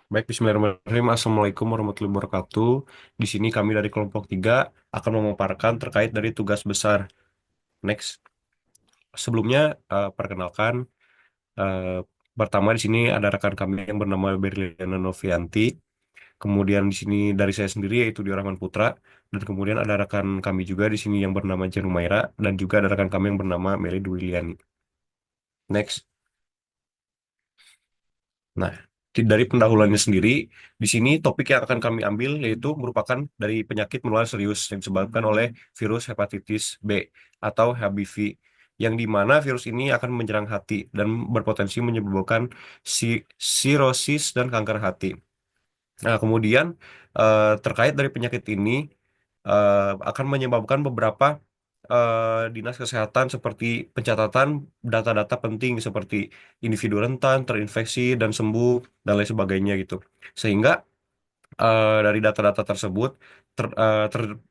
Baik, Bismillahirrahmanirrahim. Assalamualaikum warahmatullahi wabarakatuh. Di sini kami dari kelompok 3 akan memaparkan terkait dari tugas besar. Next. Sebelumnya, perkenalkan, eh, pertama di sini ada rekan kami yang bernama Berliana Novianti. Kemudian di sini dari saya sendiri yaitu Diorahman Putra. Dan kemudian ada rekan kami juga di sini yang bernama Jen Rumaira. Dan juga ada rekan kami yang bernama Meli Duwiliani. Next. Nah, dari pendahuluannya sendiri, di sini topik yang akan kami ambil yaitu merupakan dari penyakit menular serius yang disebabkan oleh virus hepatitis B atau HBV, yang di mana virus ini akan menyerang hati dan berpotensi menyebabkan sirosis dan kanker hati. Nah, kemudian terkait dari penyakit ini akan menyebabkan beberapa dinas kesehatan seperti pencatatan data-data penting seperti individu rentan, terinfeksi dan sembuh dan lain sebagainya gitu. Sehingga dari data-data tersebut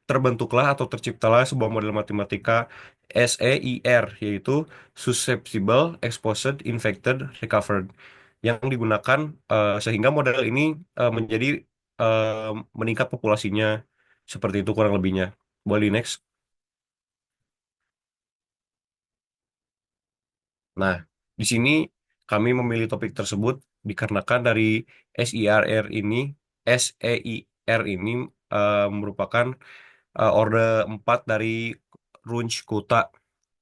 terbentuklah atau terciptalah sebuah model matematika SEIR, yaitu Susceptible, Exposed, Infected, Recovered, yang digunakan sehingga model ini menjadi eh, meningkat populasinya, seperti itu kurang lebihnya. Boleh next. Nah, di sini kami memilih topik tersebut dikarenakan dari SEIR ini, SEIR ini merupakan orde 4 dari Runge-Kutta.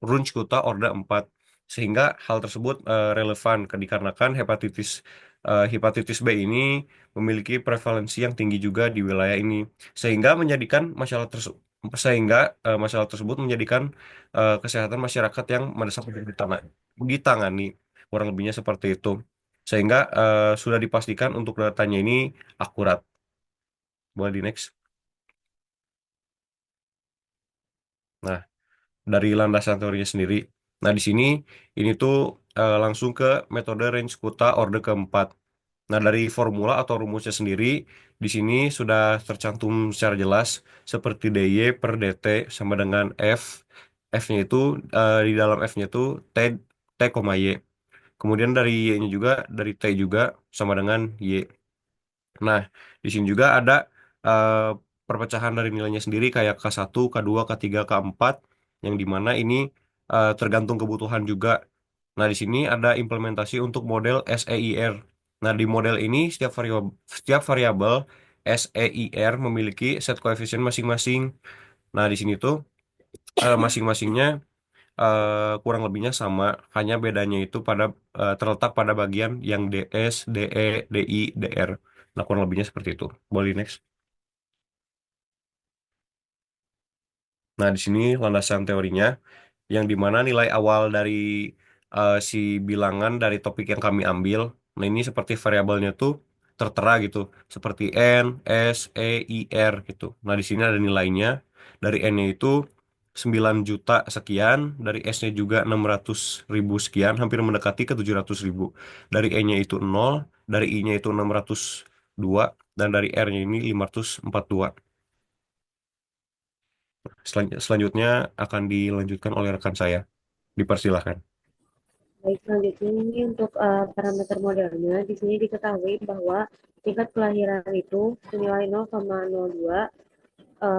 Runge-Kutta orde 4. Sehingga hal tersebut relevan dikarenakan hepatitis B ini memiliki prevalensi yang tinggi juga di wilayah ini. Sehingga menjadikan masalah tersebut sehingga masalah tersebut menjadikan kesehatan masyarakat yang mendesak untuk ditangani, kurang lebihnya seperti itu. Sehingga sudah dipastikan untuk datanya ini akurat. Boleh di next. Nah, dari landasan teorinya sendiri. Nah, di sini ini tuh langsung ke metode range kuta orde keempat. Nah, dari formula atau rumusnya sendiri, di sini sudah tercantum secara jelas seperti dy per dt sama dengan f. F-nya itu di dalam F-nya itu t, y. Kemudian dari y-nya juga dari t juga sama dengan y. Nah, di sini juga ada eh, perpecahan dari nilainya sendiri kayak K1, K2, K3, K4 yang dimana ini tergantung kebutuhan juga. Nah, di sini ada implementasi untuk model SEIR. Nah, di model ini setiap variabel SEIR memiliki set koefisien masing-masing. Nah, di sini tuh masing-masingnya kurang lebihnya sama, hanya bedanya itu terletak pada bagian yang DS, DE, DI, DR. Nah, kurang lebihnya seperti itu. Boleh next. Nah, di sini landasan teorinya, yang dimana nilai awal dari si bilangan dari topik yang kami ambil. Nah, ini seperti variabelnya tuh tertera gitu, seperti N, S, E, I, R gitu. Nah, di sini ada nilainya. Dari N-nya itu 9 juta sekian, dari S-nya juga 600.000 sekian, hampir mendekati ke 700.000. Dari E-nya itu 0, dari I-nya itu 602, dan dari R-nya ini 542. Selanjutnya akan dilanjutkan oleh rekan saya. Dipersilahkan. Baik, selanjutnya ini untuk parameter modelnya, di sini diketahui bahwa tingkat kelahiran itu senilai 0,02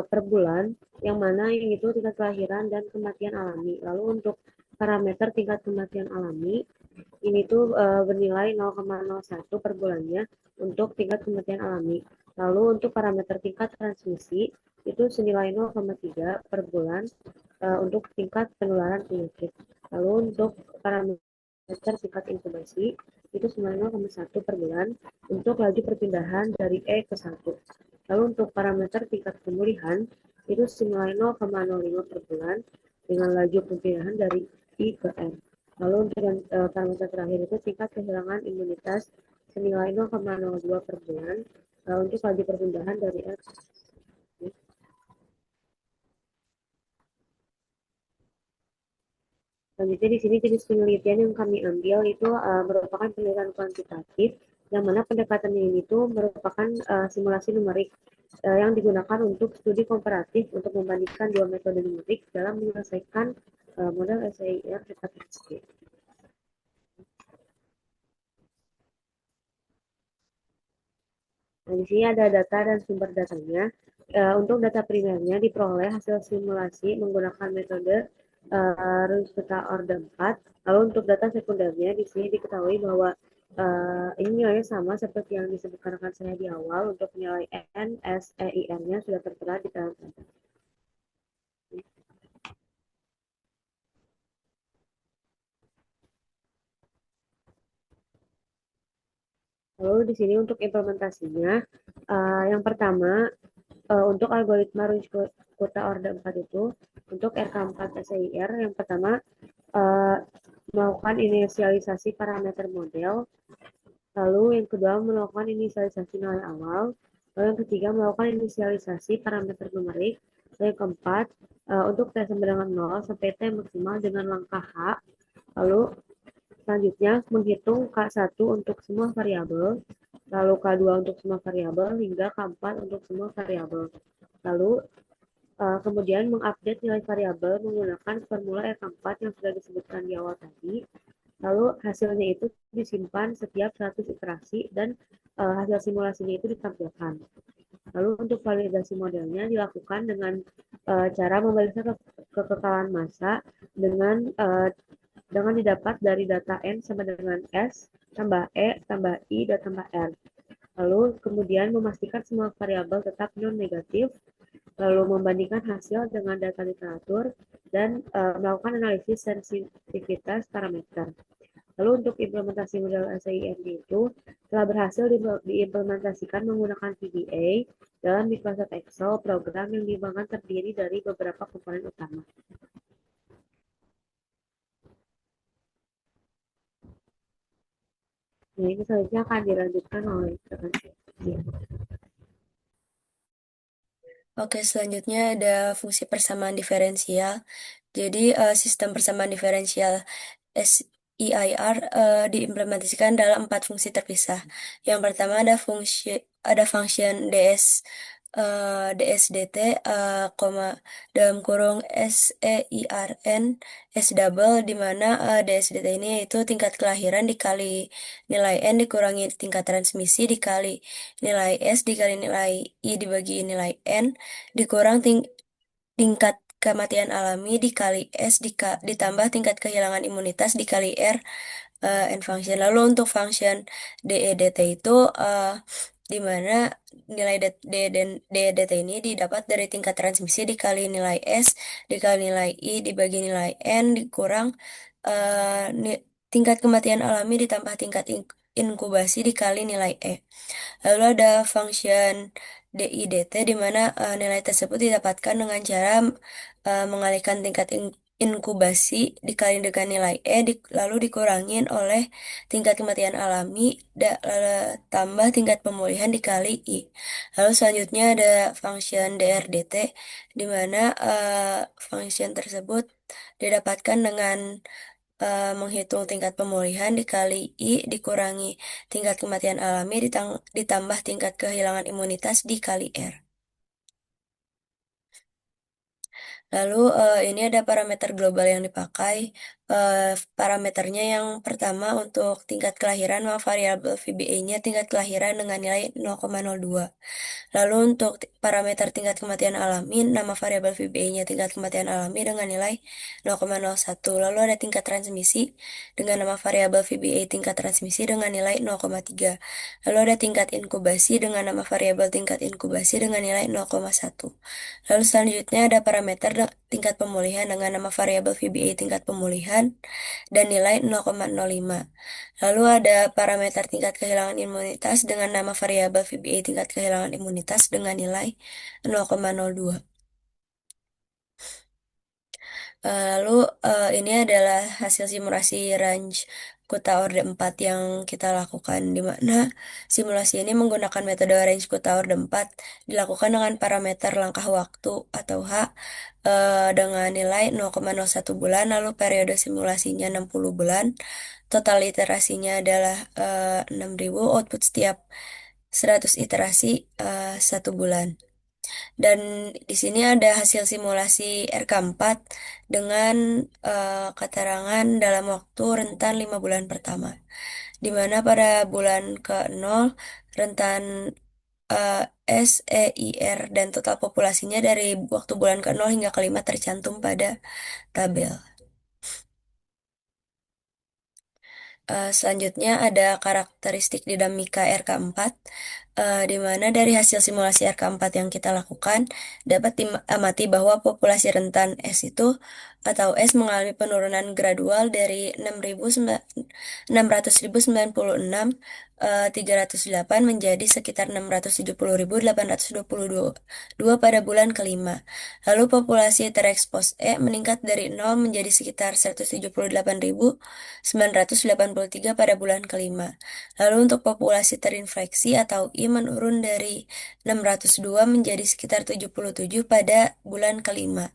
per bulan, yang mana yang itu tingkat kelahiran dan kematian alami. Lalu untuk parameter tingkat kematian alami, ini tuh bernilai 0,01 per bulannya untuk tingkat kematian alami. Lalu untuk parameter tingkat transmisi, itu senilai 0,3 per bulan untuk tingkat penularan penyakit. Lalu untuk parameter tingkat inkubasi itu senilai 0,1 per bulan untuk laju perpindahan dari E ke 1. Lalu untuk parameter tingkat pemulihan itu senilai 0,05 per bulan dengan laju perpindahan dari I ke R. Lalu untuk parameter terakhir itu tingkat kehilangan imunitas senilai 0,02 per bulan untuk laju perpindahan dari R. Selanjutnya di sini jenis penelitian yang kami ambil itu merupakan penelitian kuantitatif, yang mana pendekatannya ini tuh merupakan simulasi numerik yang digunakan untuk studi komparatif untuk membandingkan dua metode numerik dalam menyelesaikan model SEIR hepatitis B. Nah, di sini ada data dan sumber datanya. Untuk data primernya diperoleh hasil simulasi menggunakan metode Runsketa Order 4. Lalu untuk data sekundernya di sini diketahui bahwa ini nilainya sama seperti yang disebutkan rekan saya di awal untuk nilai N, S, E, I, N-nya sudah tertera di dalam. Lalu di sini untuk implementasinya, yang pertama untuk algoritma Runsketa Order 4 itu untuk RK4 SIR yang pertama eh, melakukan inisialisasi parameter model, lalu yang kedua melakukan inisialisasi nilai awal, lalu yang ketiga melakukan inisialisasi parameter numerik, lalu yang keempat untuk T sama dengan 0 sampai T maksimal dengan langkah H, lalu selanjutnya menghitung K1 untuk semua variabel, lalu K2 untuk semua variabel hingga K4 untuk semua variabel. Lalu kemudian mengupdate nilai variabel menggunakan formula R4 yang sudah disebutkan di awal tadi. Lalu hasilnya itu disimpan setiap 100 iterasi dan hasil simulasinya itu ditampilkan. Lalu untuk validasi modelnya dilakukan dengan cara memeriksa kekekalan massa dengan didapat dari data N sama dengan S tambah E tambah I dan tambah R. Lalu kemudian memastikan semua variabel tetap non negatif, lalu membandingkan hasil dengan data literatur dan melakukan analisis sensitivitas parameter. Lalu untuk implementasi model SIMD itu telah berhasil diimplementasikan menggunakan VBA dalam Microsoft Excel, program yang dikembangkan terdiri dari beberapa komponen utama. Nah, ini selanjutnya akan dilanjutkan oleh rekan saya. Oke, selanjutnya ada fungsi persamaan diferensial. Jadi, sistem persamaan diferensial SEIR diimplementasikan dalam empat fungsi terpisah. Yang pertama ada function DSDT, dalam kurung SEIRN S double, di mana DSDT ini yaitu tingkat kelahiran dikali nilai N dikurangi tingkat transmisi dikali nilai S dikali nilai I dibagi nilai N dikurang tingkat kematian alami dikali S ditambah tingkat kehilangan imunitas dikali R, and function. Lalu untuk function DEDT itu di mana nilai DEDT ini didapat dari tingkat transmisi dikali nilai S dikali nilai I dibagi nilai N dikurang tingkat kematian alami ditambah tingkat inkubasi dikali nilai E. Lalu ada function DIDT di mana nilai tersebut didapatkan dengan cara mengalihkan tingkat inkubasi dikali dengan nilai E lalu dikurangin oleh tingkat kematian alami tambah tingkat pemulihan dikali I. Lalu selanjutnya ada function DRDT di mana function tersebut didapatkan dengan menghitung tingkat pemulihan dikali I dikurangi tingkat kematian alami ditambah tingkat kehilangan imunitas dikali R. Lalu ini ada parameter global yang dipakai. Parameternya yang pertama untuk tingkat kelahiran, variabel VBA-nya tingkat kelahiran dengan nilai 0,02. Lalu untuk parameter tingkat kematian alami, nama variabel VBA-nya tingkat kematian alami dengan nilai 0,01. Lalu ada tingkat transmisi dengan nama variabel VBA tingkat transmisi dengan nilai 0,3. Lalu ada tingkat inkubasi dengan nama variabel tingkat inkubasi dengan nilai 0,1. Lalu selanjutnya ada parameter tingkat pemulihan dengan nama variabel VBA tingkat pemulihan dan nilai 0,05. Lalu ada parameter tingkat kehilangan imunitas dengan nama variabel VBA tingkat kehilangan imunitas dengan nilai 0,02. Lalu ini adalah hasil simulasi range Kuta Orde 4 yang kita lakukan, di mana simulasi ini menggunakan metode range Kuta Orde 4 dilakukan dengan parameter langkah waktu atau H dengan nilai 0,01 bulan, lalu periode simulasinya 60 bulan, total iterasinya adalah 6.000, output setiap 100 iterasi 1 bulan. Dan di sini ada hasil simulasi RK4 dengan keterangan dalam waktu rentan 5 bulan pertama. Di mana pada bulan ke-0 rentan eh, SEIR dan total populasinya dari waktu bulan ke-0 hingga ke-5 tercantum pada tabel. Selanjutnya ada karakteristik dinamika RK4, di mana dari hasil simulasi RK4 yang kita lakukan, dapat diamati bahwa populasi rentan S itu atau S mengalami penurunan gradual dari 600.996 308 menjadi sekitar 670.822 pada bulan kelima. Lalu populasi terekspos E meningkat dari 0 menjadi sekitar 178.983 pada bulan kelima. Lalu untuk populasi terinfeksi atau I menurun dari 602 menjadi sekitar 77 pada bulan kelima.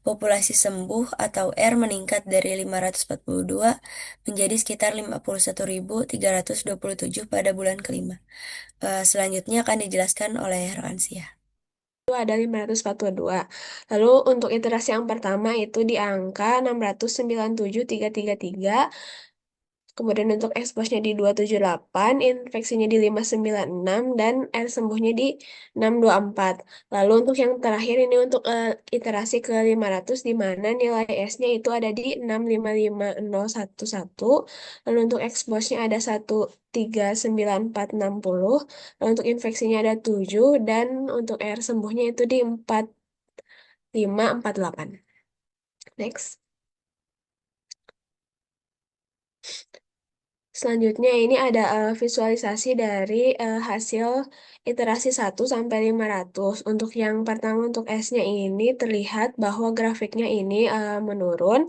Populasi sembuh atau R meningkat dari 542 menjadi sekitar 51.327 pada bulan kelima. Selanjutnya akan dijelaskan oleh rekan Sia. Itu ada 542. Lalu untuk iterasi yang pertama itu di angka 697.333. Kemudian untuk exposnya di 278, infeksinya di 596, dan R sembuhnya di 624. Lalu untuk yang terakhir ini untuk iterasi ke 500, di mana nilai S-nya itu ada di 655.011. Lalu untuk exposnya ada 139.460. Lalu untuk infeksinya ada 7, dan untuk R sembuhnya itu di 4548. Next. Selanjutnya ini ada visualisasi dari hasil iterasi 1 sampai 500. Untuk yang pertama untuk S-nya ini terlihat bahwa grafiknya ini menurun.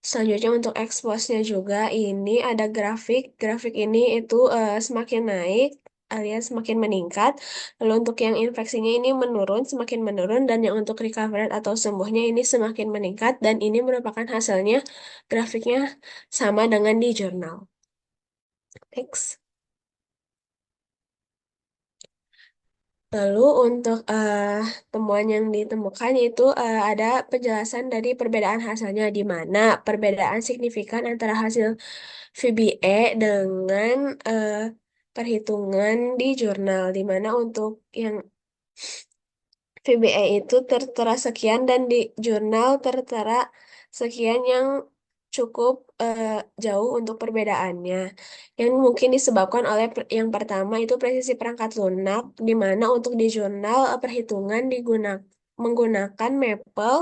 Selanjutnya untuk expose-nya juga ini ada grafik. Grafik ini itu semakin naik alias semakin meningkat. Lalu untuk yang infeksinya ini menurun, semakin menurun. Dan yang untuk recovered atau sembuhnya ini semakin meningkat. Dan ini merupakan hasilnya grafiknya sama dengan di jurnal. Next. Lalu untuk temuan yang ditemukan itu ada penjelasan dari perbedaan hasilnya, di mana perbedaan signifikan antara hasil VBE dengan eh, perhitungan di jurnal, di mana untuk yang VBE itu tertera sekian dan di jurnal tertera sekian yang cukup jauh untuk perbedaannya. Yang mungkin disebabkan oleh yang pertama itu presisi perangkat lunak, di mana untuk di jurnal perhitungan menggunakan Maple,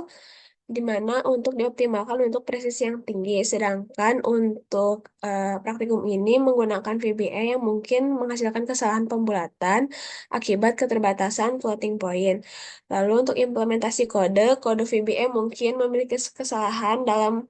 di mana untuk dioptimalkan untuk presisi yang tinggi, sedangkan untuk praktikum ini menggunakan VBA yang mungkin menghasilkan kesalahan pembulatan akibat keterbatasan floating point. Lalu untuk implementasi kode, kode VBA mungkin memiliki kesalahan dalam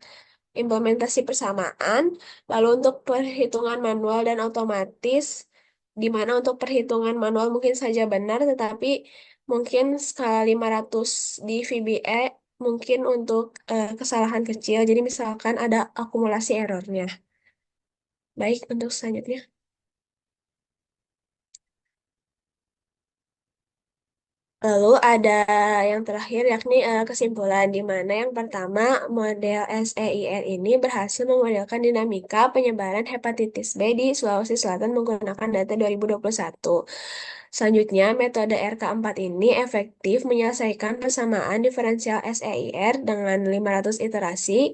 implementasi persamaan. Lalu untuk perhitungan manual dan otomatis, di mana untuk perhitungan manual mungkin saja benar, tetapi mungkin skala 500 di VBA mungkin untuk kesalahan kecil. Jadi misalkan ada akumulasi errornya. Baik, untuk selanjutnya. Lalu ada yang terakhir yakni kesimpulan, di mana yang pertama model SEIR ini berhasil memodelkan dinamika penyebaran hepatitis B di Sulawesi Selatan menggunakan data 2021. Selanjutnya, metode RK4 ini efektif menyelesaikan persamaan diferensial SEIR dengan 500 iterasi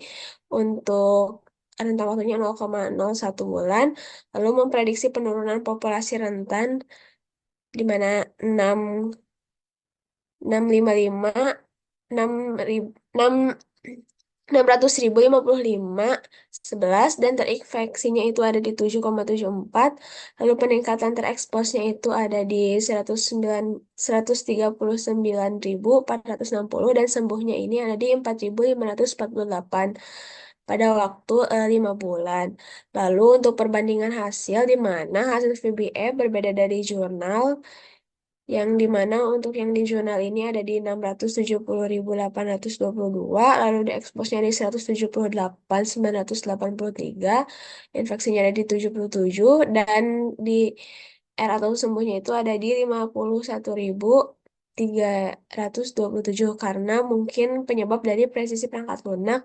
untuk rentang waktunya 0,01 bulan, lalu memprediksi penurunan populasi rentan di mana 655 6 ribu 600.055 11 dan terinfeksinya itu ada di 7,74. Lalu peningkatan tereksposnya itu ada di 139.460 dan sembuhnya ini ada di 4.548 pada waktu 5 bulan. Lalu untuk perbandingan hasil, di mana hasil VBE berbeda dari jurnal, yang dimana untuk yang di jurnal ini ada di 670.822, lalu di exposnya di 178.983, infeksinya ada di 77, dan di R atau sembuhnya itu ada di 51.327 karena mungkin penyebab dari presisi perangkat lunak,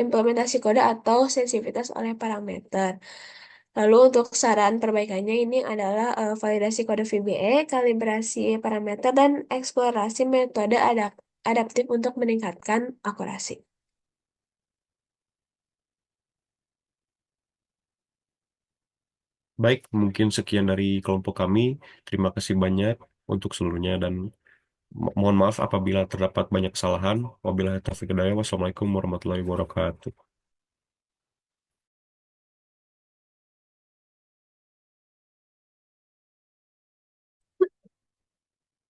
implementasi kode atau sensitivitas oleh parameter. Lalu untuk saran perbaikannya ini adalah validasi kode VBE, kalibrasi parameter, dan eksplorasi metode adaptif untuk meningkatkan akurasi. Baik, mungkin sekian dari kelompok kami. Terima kasih banyak untuk seluruhnya dan mohon maaf apabila terdapat banyak kesalahan. Wabillahi taufiq hidayah. Wassalamualaikum warahmatullahi wabarakatuh.